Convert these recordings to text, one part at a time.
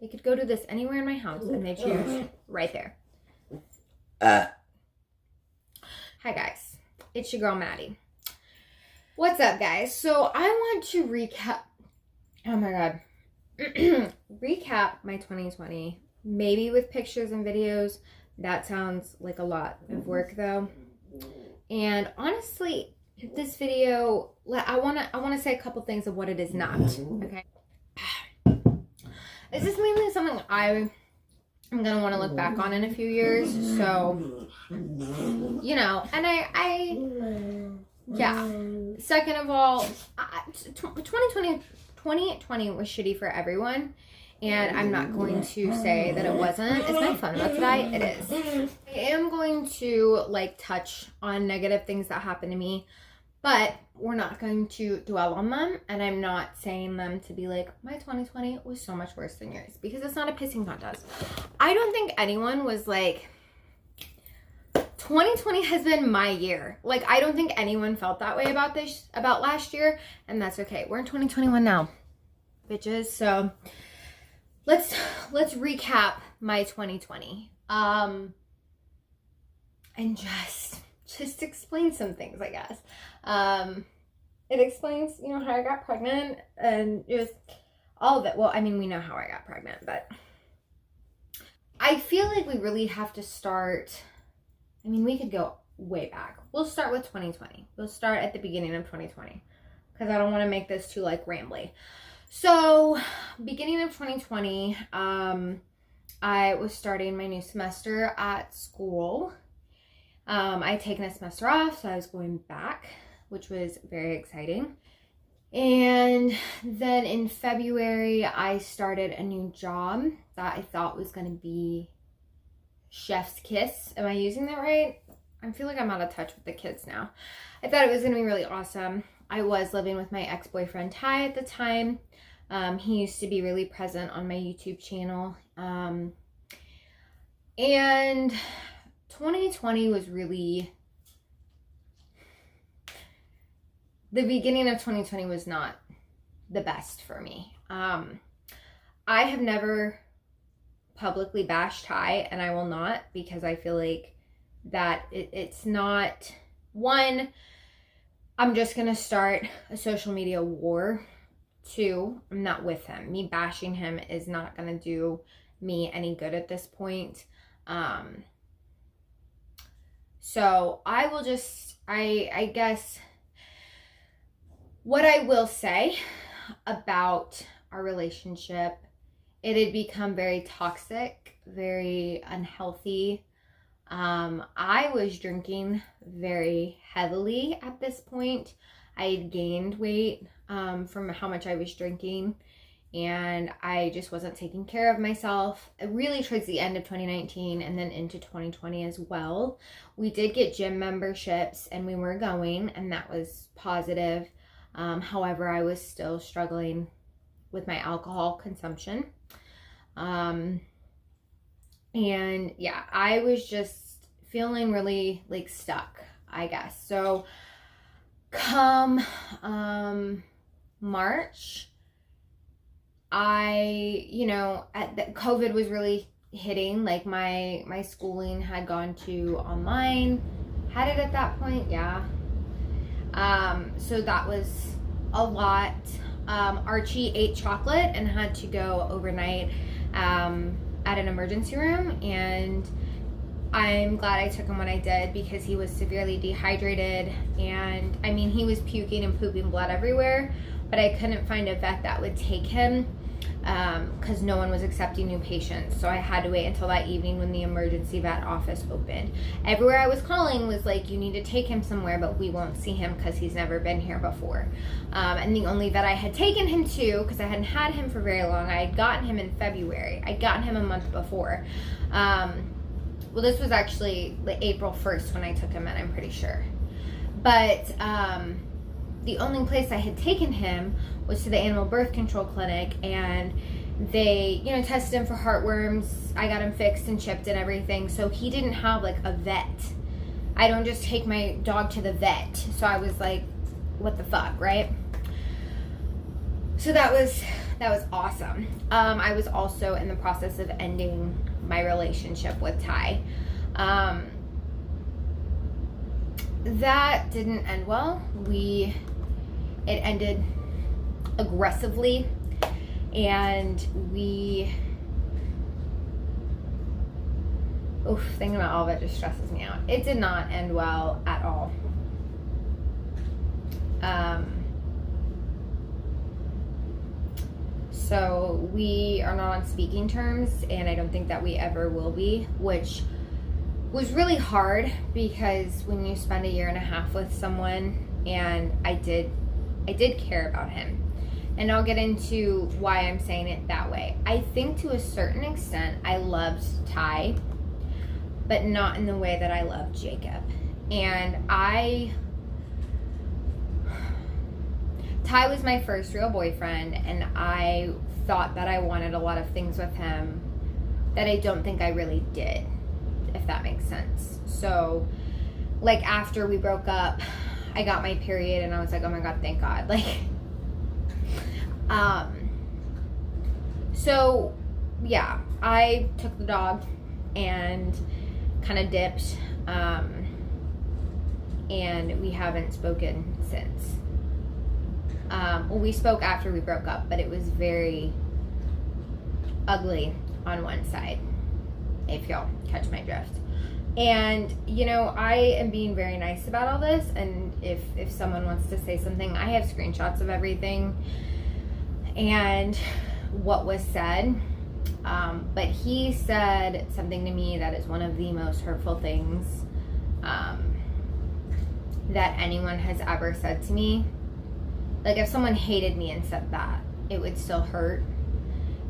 could go do this anywhere in my house and they choose right there. Hi guys, it's your girl Maddie. What's up guys? So I want to recap, oh my god, recap my 2020, maybe with pictures and videos. That sounds like a lot of work though. And honestly, this video, I want to say a couple things of what it is not, okay? This is mainly something I'm going to want to look back on in a few years, so, you know, and yeah. Second of all, 2020 was shitty for everyone, and I'm not going to say that it wasn't. Is my phone about to die? It is. I am going to, like, touch on negative things that happened to me, but we're not going to dwell on them, and I'm not saying them to be like, my 2020 was so much worse than yours, because it's not a pissing contest. I don't think anyone was like, 2020 has been my year. Like, I don't think anyone felt that way about last year, and that's okay. We're in 2021 now, bitches. So let's recap my 2020. And just explain some things, I guess. It explains, you know, how I got pregnant and just all of it. Well, I mean, we know how I got pregnant, but I feel like we really have to start. I mean, we could go way back. We'll start with 2020. We'll start at the beginning of 2020 because I don't want to make this too, like, rambly. So, beginning of 2020, I was starting my new semester at school. I had taken a semester off, so I was going back, which was very exciting. And then in February, I started a new job that I thought was going to be chef's kiss. Am I using that right? I feel like I'm out of touch with the kids now. I thought it was going to be really awesome. I was living with my ex-boyfriend Ty at the time. He used to be really present on my YouTube channel. And 2020 was really, the beginning of 2020 was not the best for me. I have never publicly bashed Ty, and I will not, because I feel like that it's not, one, I'm just gonna start a social media war. Two, I'm not with him. Me bashing him is not gonna do me any good at this point. So I will just, I guess what I will say about our relationship, it had become very toxic, very unhealthy. I was drinking very heavily at this point. I had gained weight from how much I was drinking, and I just wasn't taking care of myself. Really towards the end of 2019 and then into 2020 as well. We did get gym memberships and we were going, and that was positive. However, I was still struggling with my alcohol consumption. And yeah, I was just feeling really, like, stuck, I guess. So come March, you know, COVID was really hitting. Like, my schooling had gone to online. Had it at that point, yeah. So that was a lot. Archie ate chocolate and had to go overnight at an emergency room, and I'm glad I took him when I did, because he was severely dehydrated, and I mean, he was puking and pooping blood everywhere, but I couldn't find a vet that would take him because no one was accepting new patients. So I had to wait until that evening when the emergency vet office opened. Everywhere I was calling was like, you need to take him somewhere, but we won't see him because he's never been here before. And the only vet I had taken him to, because I hadn't had him for very long, I had gotten him in February. I'd gotten him a month before. Well, this was actually like April 1st when I took him in, I'm pretty sure. But the only place I had taken him was to the animal birth control clinic, and they, you know, tested him for heartworms. I got him fixed and chipped and everything. So he didn't have like a vet. I don't just take my dog to the vet. So I was like, what the fuck, right? So that was That was awesome. I was also in the process of ending my relationship with Ty. That didn't end well. It ended aggressively, and thinking about all of it just stresses me out. It did not end well at all. So we are not on speaking terms, and I don't think that we ever will be, which was really hard, because when you spend 1.5 years with someone, and I did care about him. And I'll get into why I'm saying it that way. I think to a certain extent I loved Ty, but not in the way that I loved Jacob. And Ty was my first real boyfriend, and I thought that I wanted a lot of things with him that I don't think I really did, if that makes sense. So, like, after we broke up, I got my period, and I was like, oh my God, thank God. Like, so, yeah, I took the dog and kind of dipped, and we haven't spoken since. Well, we spoke after we broke up, but it was very ugly on one side, if y'all catch my drift. And, you know, I am being very nice about all this, and if someone wants to say something, I have screenshots of everything and what was said. But he said something to me that is one of the most hurtful things that anyone has ever said to me. Like, if someone hated me and said that, it would still hurt.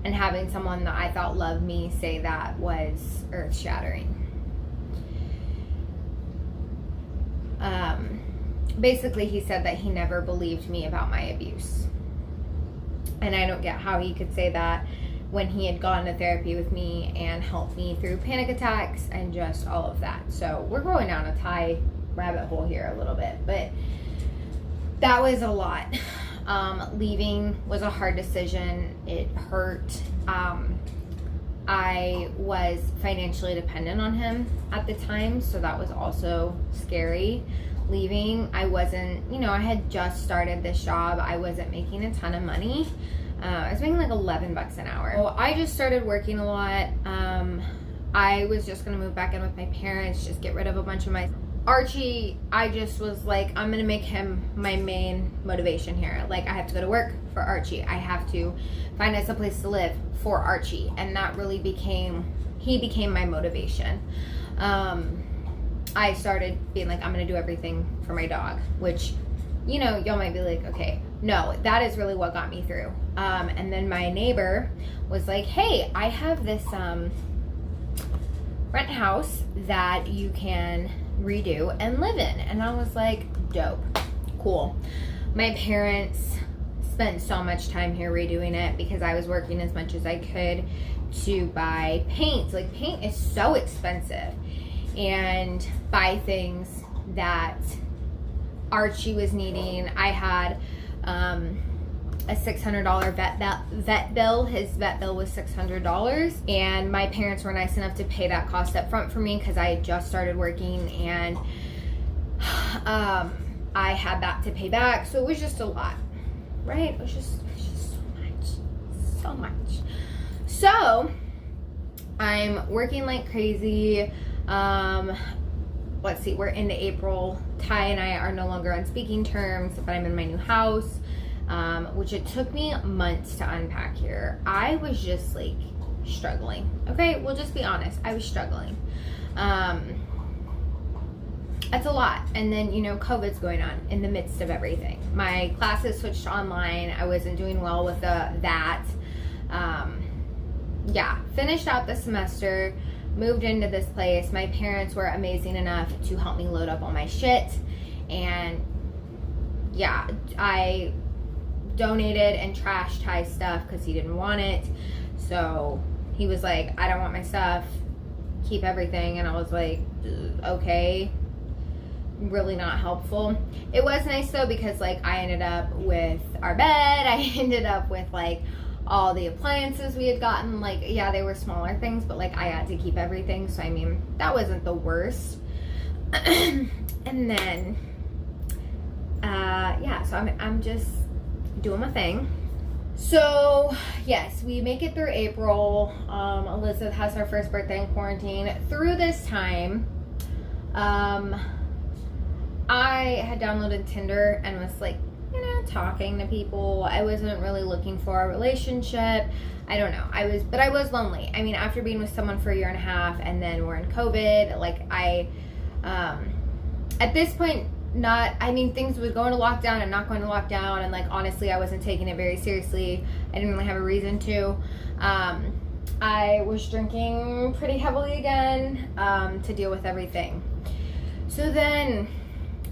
And having someone that I thought loved me say that was earth-shattering. Basically, he said that he never believed me about my abuse. And I don't get how he could say that when he had gone to therapy with me and helped me through panic attacks and just all of that. So we're going down a Ty rabbit hole here a little bit, but that was a lot. Leaving was a hard decision. It hurt. I was financially dependent on him at the time, so that was also scary. Leaving, I wasn't, I had just started this job. I wasn't making a ton of money. I was making like $11 an hour. So I just started working a lot. I was just gonna move back in with my parents, just get rid of a bunch of my Archie. I just was like, I'm gonna make him my main motivation here. Like, I have to go to work for Archie. I have to find us a place to live for Archie. And that really he became my motivation. I started being like, I'm gonna do everything for my dog, which, y'all might be like, okay, no, that is really what got me through. And then my neighbor was like, hey, I have this rent house that you can redo and live in. And I was like, dope, cool. My parents spent so much time here redoing it because I was working as much as I could to buy paint. Like, paint is so expensive, and buy things that Archie was needing. I had a $600 vet bill. His vet bill was $600, and my parents were nice enough to pay that cost up front for me because I had just started working, and I had that to pay back. So it was just a lot, right? It was just so much. So I'm working like crazy. Let's see, we're into April. Ty and I are no longer on speaking terms, but I'm in my new house, which it took me months to unpack here. I was just like struggling. Okay, we'll just be honest. I was struggling. That's a lot. And then, COVID's going on in the midst of everything. My classes switched to online. I wasn't doing well with that. Finished out the semester, moved into this place. My parents were amazing enough to help me load up all my shit. And I donated and trashed Ty's stuff because he didn't want it. So he was like, I don't want my stuff, keep everything. And I was like, okay. Really not helpful. It was nice though, because like I ended up with our bed, I ended up with like all the appliances we had gotten. Like, yeah, they were smaller things, but like I had to keep everything. So I mean, that wasn't the worst. And then, yeah, so I'm just doing my thing. So yes, we make it through April. Elizabeth has her first birthday in quarantine. Through this time, I had downloaded Tinder and was like, you know, talking to people. I wasn't really looking for a relationship. I don't know. I was lonely. I mean, after being with someone for a year and a half and then we're in COVID, like at this point, things would go into lockdown and not going to lockdown. And like, honestly, I wasn't taking it very seriously. I didn't really have a reason to. I was drinking pretty heavily again, to deal with everything. So then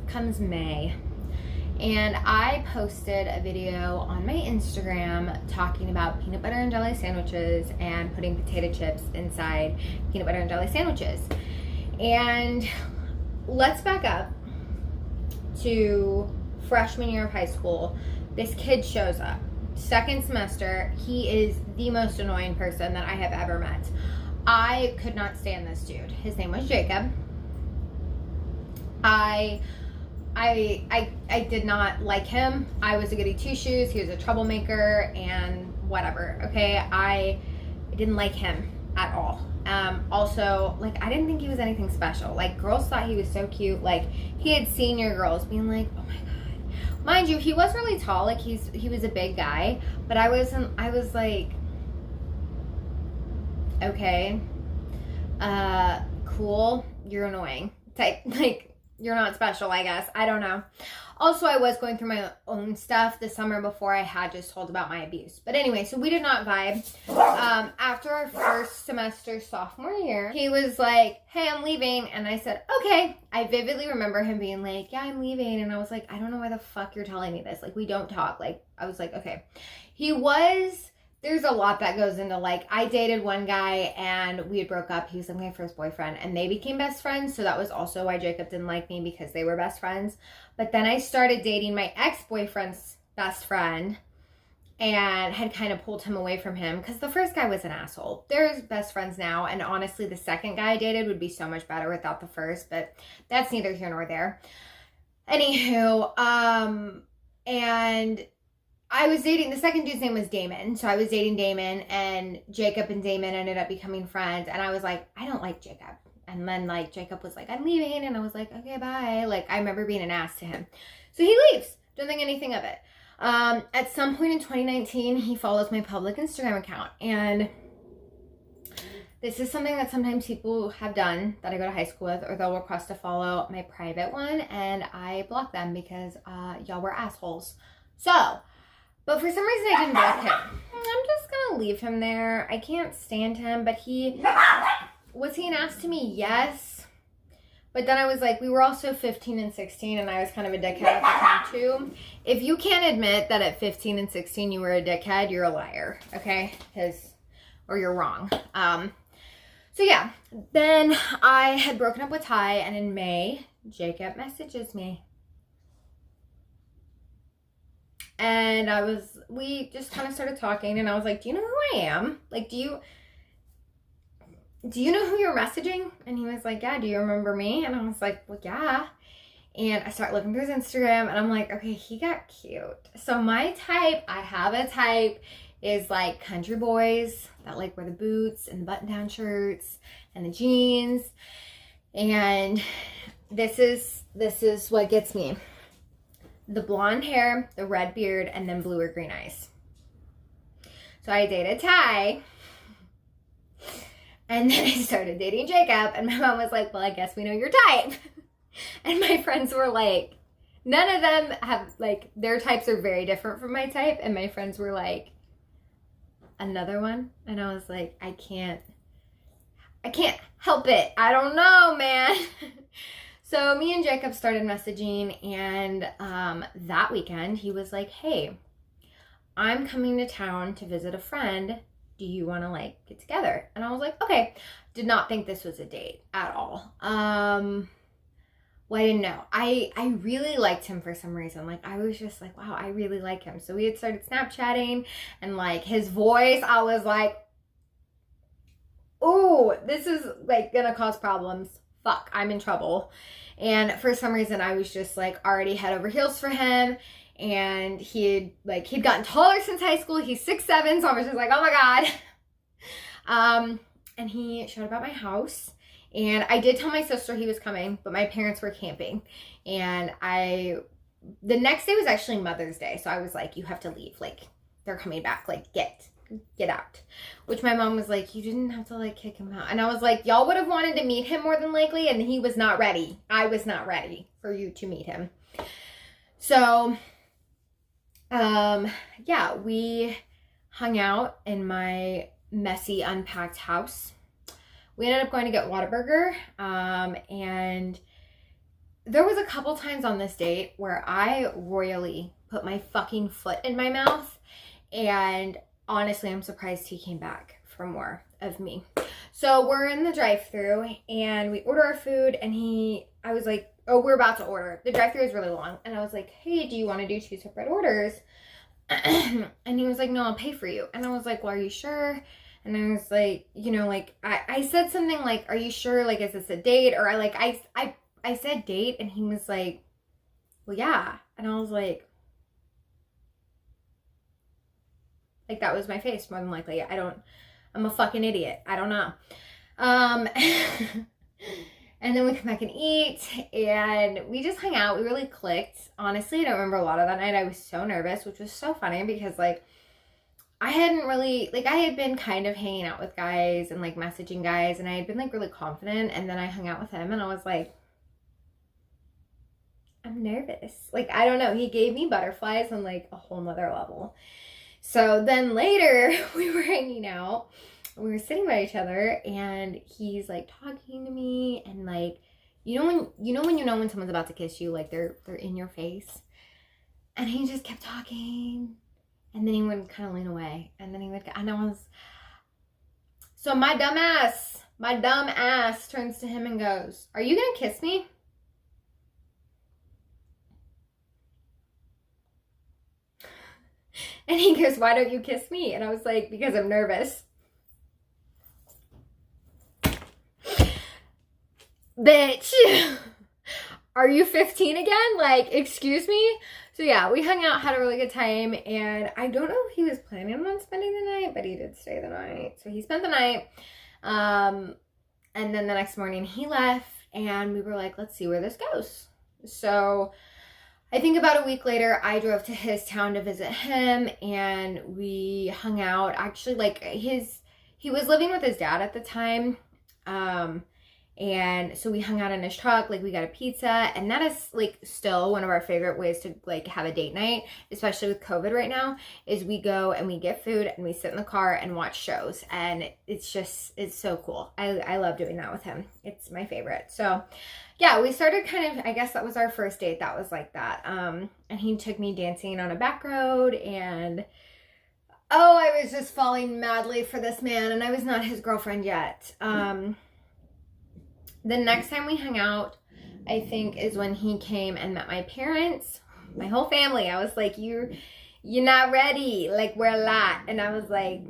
comes May, and I posted a video on my Instagram talking about peanut butter and jelly sandwiches and putting potato chips inside peanut butter and jelly sandwiches. And let's back up to freshman year of high school. This kid shows up, second semester. He is the most annoying person that I have ever met. I could not stand this dude. His name was Jacob. I did not like him. I was a goody two shoes. He was a troublemaker and whatever. Okay, I didn't like him at all. Also, like, I didn't think he was anything special. Like, girls thought he was so cute. Like, he had senior girls being like, oh my god. Mind you, he was really tall. Like, he was a big guy, but I was like, okay, cool, you're annoying type. Like, you're not special, I guess. I don't know. Also, I was going through my own stuff the summer before I had just told about my abuse. But anyway, so we did not vibe. After our first semester sophomore year, he was like, hey, I'm leaving. And I said, okay. I vividly remember him being like, yeah, I'm leaving. And I was like, I don't know why the fuck you're telling me this. Like, we don't talk. Like, I was like, okay. There's a lot that goes into, like, I dated one guy and we had broke up. He was like my first boyfriend and they became best friends. So that was also why Jacob didn't like me, because they were best friends. But then I started dating my ex-boyfriend's best friend and had kind of pulled him away from him because the first guy was an asshole. They're best friends now. And honestly, the second guy I dated would be so much better without the first, but that's neither here nor there. Anywho, and I was dating, the second dude's name was Damon. So I was dating Damon, and Jacob and Damon ended up becoming friends. And I was like, I don't like Jacob. And then like Jacob was like, I'm leaving. And I was like, okay, bye. Like, I remember being an ass to him. So he leaves. Don't think anything of it. At some point in 2019, he follows my public Instagram account. And this is something that sometimes people have done that I go to high school with, or they'll request to follow my private one. And I block them because y'all were assholes. So, but for some reason I didn't block him. I'm just gonna leave him there. I can't stand him, but was he an ass to me? Yes. But then I was like, we were also 15 and 16 and I was kind of a dickhead at the time too. If you can't admit that at 15 and 16 you were a dickhead, you're a liar, okay? Or you're wrong. So yeah, then I had broken up with Ty, and in May, Jacob messages me. And we just kind of started talking, and I was like, do you know who I am? Like, do you know who you're messaging? And he was like, yeah, do you remember me? And I was like, well, yeah. And I started looking through his Instagram, and I'm like, okay, he got cute. So my type, I have a type, is like country boys that like wear the boots and the button-down shirts and the jeans. And this is what gets me. The blonde hair, the red beard, and then blue or green eyes. So I dated Ty, and then I started dating Jacob, and my mom was like, well, I guess we know your type. And my friends were like, none of them have, like, their types are very different from my type, and my friends were like, another one? And I was like, I can't help it. I don't know, man. So me and Jacob started messaging, and that weekend he was like, hey, I'm coming to town to visit a friend. Do you want to like get together? And I was like, okay. Did not think this was a date at all. Well, I didn't know. I really liked him for some reason. Like, I was just like, wow, I really like him. So we had started Snapchatting, and like his voice, I was like, oh, this is like gonna cause problems. Fuck, I'm in trouble. And for some reason, I was just like already head over heels for him. And he'd gotten taller since high school. He's 6'7", so I was just like, oh my God. And he showed up at my house. And I did tell my sister he was coming, but my parents were camping. And the next day was actually Mother's Day. So I was like, you have to leave. Like, they're coming back. Like, get out. Which my mom was like, you didn't have to like kick him out. And I was like, y'all would have wanted to meet him more than likely. And he was not ready. I was not ready for you to meet him. So, yeah, we hung out in my messy, unpacked house. We ended up going to get Whataburger, and there was a couple times on this date where I royally put my fucking foot in my mouth, and honestly, I'm surprised he came back for more of me. So we're in the drive-thru, and we order our food, and I was like, oh, we're about to order. The drive-thru is really long, and I was like, hey, do you want to do 2 separate orders? And he was like, no, I'll pay for you. And I was like, well, are you sure? And I was like, you know, like, I said something like, are you sure? Like, is this a date? Or I said date, and he was like, well, yeah. And I was like, that was my face, more than likely. I'm a fucking idiot. I don't know. And then we come back and eat, and we just hung out. We really clicked. Honestly, I don't remember a lot of that night. I was so nervous, which was so funny because, like, I hadn't really, like, I had been kind of hanging out with guys and, like, messaging guys, and I had been, like, really confident, and then I hung out with him, and I was like, I'm nervous. Like, I don't know. He gave me butterflies on, like, a whole nother level. So then later, we were hanging out, we were sitting by each other, and he's, like, talking to me, and, like, you know when someone's about to kiss you, like, they're in your face, and he just kept talking. And then he would kind of lean away. And then he would, and I was, so my dumb ass turns to him and goes, are you going to kiss me? And he goes, why don't you kiss me? And I was like, because I'm nervous. Bitch, are you 15 again? Like, excuse me? So yeah, we hung out, had a really good time, and I don't know if he was planning on spending the night, but he did stay the night. So he spent the night, and then the next morning he left, and we were like, let's see where this goes. So I think about a week later, I drove to his town to visit him, and we hung out. Actually, like, he was living with his dad at the time, and so we hung out in his truck, like, we got a pizza, and that is, like, still one of our favorite ways to, like, have a date night, especially with COVID right now, is we go and we get food and we sit in the car and watch shows, and it's so cool. I love doing that with him. It's my favorite. So yeah, we started kind of, I guess that was our first date that was like that, and he took me dancing on a back road, and oh, I was just falling madly for this man, and I was not his girlfriend yet. The next time we hung out, I think, is when he came and met my parents, my whole family. I was like, you're not ready. Like, we're a lot. And I was like,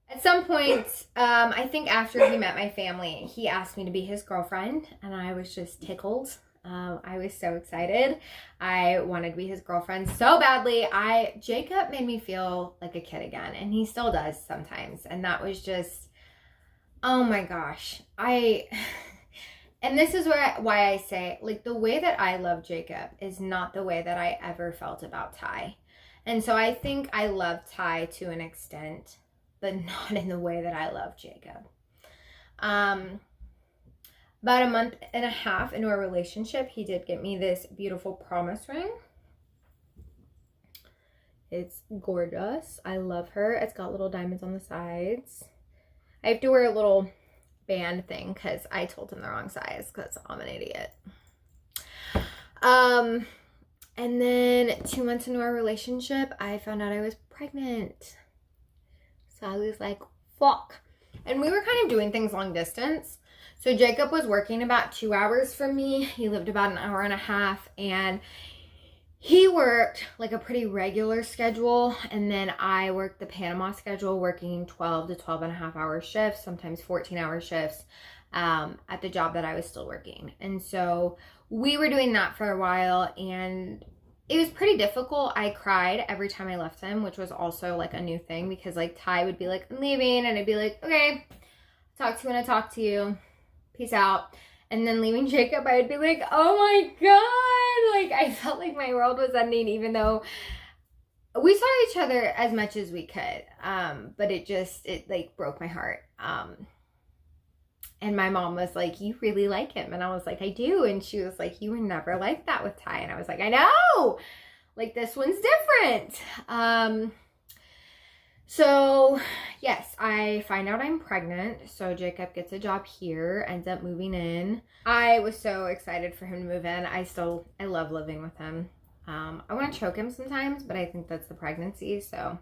at some point, I think after he met my family, he asked me to be his girlfriend, and I was just tickled. I was so excited. I wanted to be his girlfriend so badly. Jacob made me feel like a kid again, and he still does sometimes. And that was just, oh my gosh. And this is why I say, like, the way that I love Jacob is not the way that I ever felt about Ty. And so I think I love Ty to an extent, but not in the way that I love Jacob. About a month and a half into our relationship, he did get me this beautiful promise ring. It's gorgeous. I love her. It's got little diamonds on the sides. I have to wear a little band thing because I told him the wrong size because I'm an idiot. And then 2 months into our relationship, I found out I was pregnant. So I was like, fuck. And we were kind of doing things long distance. So Jacob was working about 2 hours from me. He lived about an hour and a half, and he worked like a pretty regular schedule, and then I worked the Panama schedule, working 12 to 12 and a half hour shifts, sometimes 14-hour shifts at the job that I was still working. And so we were doing that for a while, and it was pretty difficult. I cried every time I left him, which was also like a new thing, because like Ty would be like, I'm leaving, and I'd be like, okay, talk to you when I talk to you, peace out. And then leaving Jacob, I would be like, oh my God, like I felt like my world was ending, even though we saw each other as much as we could. But it like broke my heart. And my mom was like, you really like him? And I was like, I do. And she was like, you were never like that with Ty. And I was like, I know, like this one's different. So yes, I find out I'm pregnant. So Jacob gets a job here, ends up moving in. I was so excited for him to move in. I love living with him. I want to choke him sometimes, but I think that's the pregnancy. So,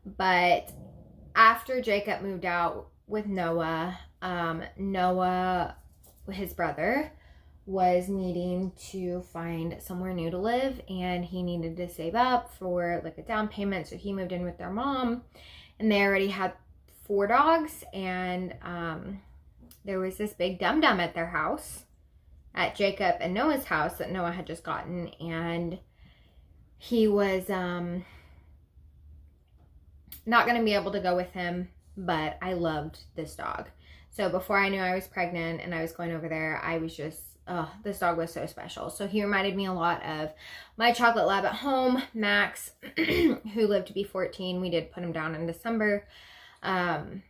but after Jacob moved out with Noah, Noah, his brother, was needing to find somewhere new to live, and he needed to save up for like a down payment. So he moved in with their mom, and they already had 4 dogs, and there was this big dum-dum at their house, at Jacob and Noah's house, that Noah had just gotten, and he was not going to be able to go with him, but I loved this dog. So before I knew I was pregnant and I was going over there, I was just, oh, this dog was so special. So he reminded me a lot of my chocolate lab at home, Max, who lived to be 14. We did put him down in December. But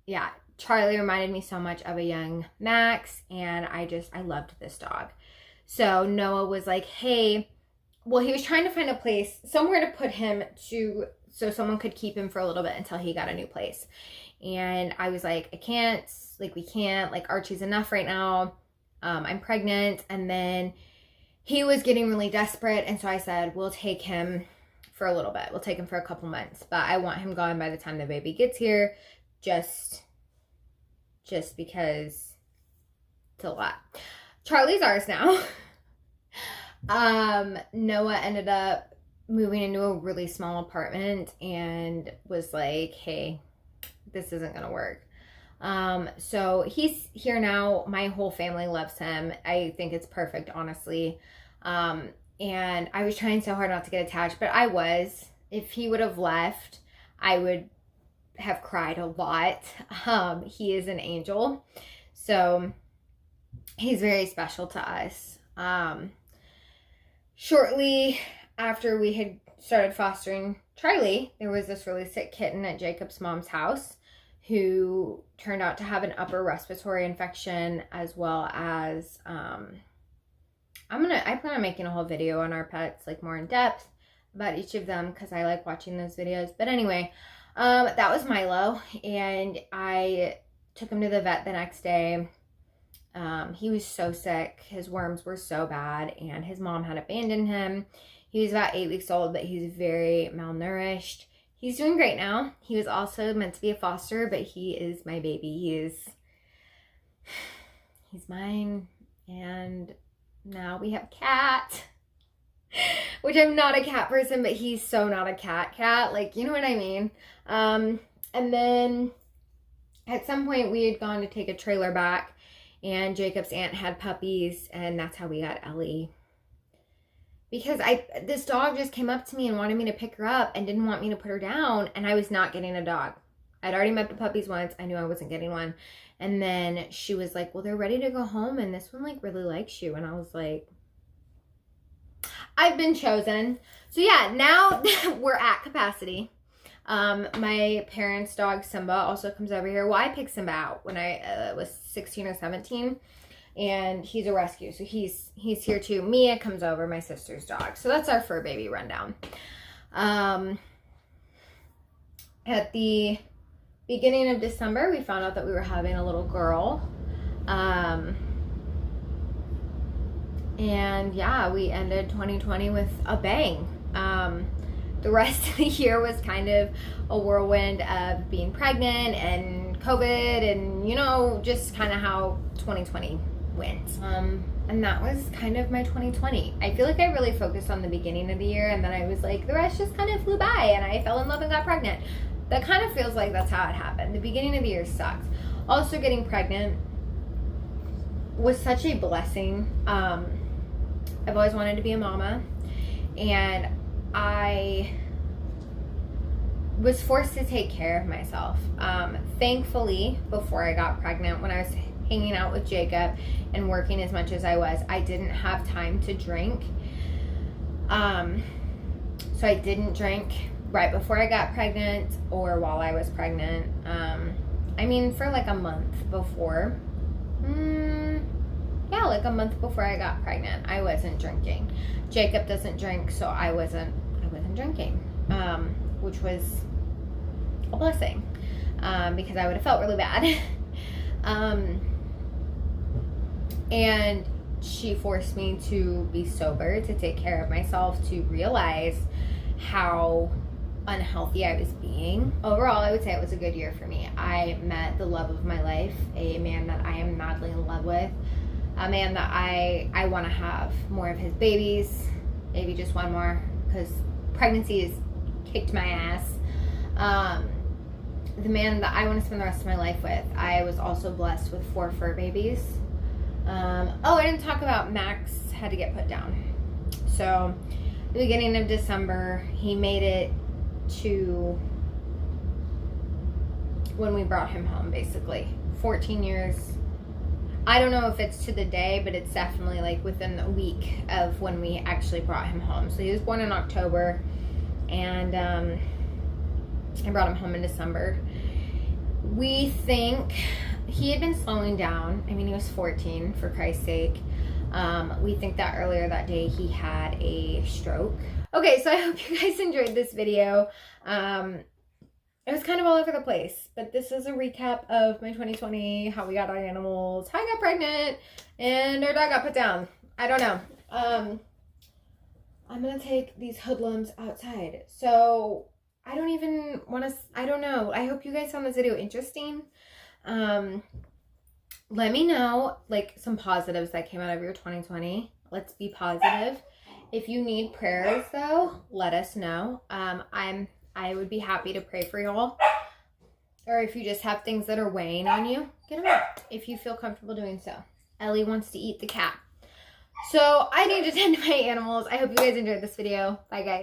yeah, Charlie reminded me so much of a young Max, and I loved this dog. So Noah was like, hey, well, he was trying to find a place, somewhere to put him to, so someone could keep him for a little bit until he got a new place. And I was like, I can't, like, we can't, like, Archie's enough right now. I'm pregnant. And then he was getting really desperate. And so I said, we'll take him for a little bit. We'll take him for a couple months, but I want him gone by the time the baby gets here, just because it's a lot. Charlie's ours now. Noah ended up moving into a really small apartment and was like, hey, this isn't gonna work. So he's here now. My whole family loves him. I think it's perfect, honestly. And I was trying so hard not to get attached, but I was. If he would have left, I would have cried a lot. He is an angel. So he's very special to us. Shortly after we had started fostering Charlie, there was this really sick kitten at Jacob's mom's house who turned out to have an upper respiratory infection, as well as I plan on making a whole video on our pets, like more in depth about each of them, because I like watching those videos. But anyway, that was Milo, and I took him to the vet the next day. He was so sick. His worms were so bad, and his mom had abandoned him. He was about 8 weeks old, but he's very malnourished. He's doing great now. He was also meant to be a foster, but he is my baby. He's mine. And now we have Cat, which I'm not a cat person, but he's so not a cat. Like, you know what I mean? And then at some point we had gone to take a trailer back, and Jacob's aunt had puppies, and that's how we got Ellie. Because this dog just came up to me and wanted me to pick her up and didn't want me to put her down, and I was not getting a dog. I'd already met the puppies once. I knew I wasn't getting one. And then she was like, well, they're ready to go home, and this one like really likes you. And I was like, I've been chosen. So yeah, now we're at capacity. My parents' dog Simba also comes over here. Well, I picked Simba out when I was 16 or 17. And he's a rescue, so he's here too. Mia comes over, my sister's dog. So that's our fur baby rundown. At the beginning of December, we found out that we were having a little girl. And yeah, we ended 2020 with a bang. the rest of the year was kind of a whirlwind of being pregnant and COVID and, you know, just kind of how 2020 went. And that was kind of my 2020. I feel like I really focused on the beginning of the year, and then I was like, the rest just kind of flew by, and I fell in love and got pregnant. That kind of feels like that's how it happened. The beginning of the year sucks. Also, getting pregnant was such a blessing. I've always wanted to be a mama, and I was forced to take care of myself. Thankfully, before I got pregnant, when I was hanging out with Jacob and working as much as I was, I didn't have time to drink. So I didn't drink right before I got pregnant or while I was pregnant. I mean, for like a month before. Yeah, like a month before I got pregnant, I wasn't drinking. Jacob doesn't drink, so I wasn't drinking, which was a blessing, because I would have felt really bad. And she forced me to be sober, to take care of myself, to realize how unhealthy I was being. Overall, I would say it was a good year for me. I met the love of my life, a man that I am madly in love with, a man that I want to have more of his babies, maybe just one more, because pregnancy has kicked my ass. The man that I want to spend the rest of my life with. I was also blessed with 4 fur babies. Oh, I didn't talk about Max had to get put down. So, the beginning of December, he made it to when we brought him home, basically. 14 years. I don't know if it's to the day, but it's definitely like within a week of when we actually brought him home. So he was born in October, and I brought him home in December. We think he had been slowing down. I mean, he was 14, for Christ's sake. We think that earlier that day he had a stroke. Okay, so I hope you guys enjoyed this video. It was kind of all over the place, but this is a recap of my 2020, how we got our animals, how I got pregnant, and our dog got put down. I don't know. I'm gonna take these hoodlums outside. So I don't even want to, I don't know. I hope you guys found this video interesting. Let me know, like, some positives that came out of your 2020. Let's be positive. If you need prayers, though, let us know. I would be happy to pray for y'all. Or if you just have things that are weighing on you, get them out if you feel comfortable doing so. Ellie wants to eat the cat. So I need to tend to my animals. I hope you guys enjoyed this video. Bye, guys.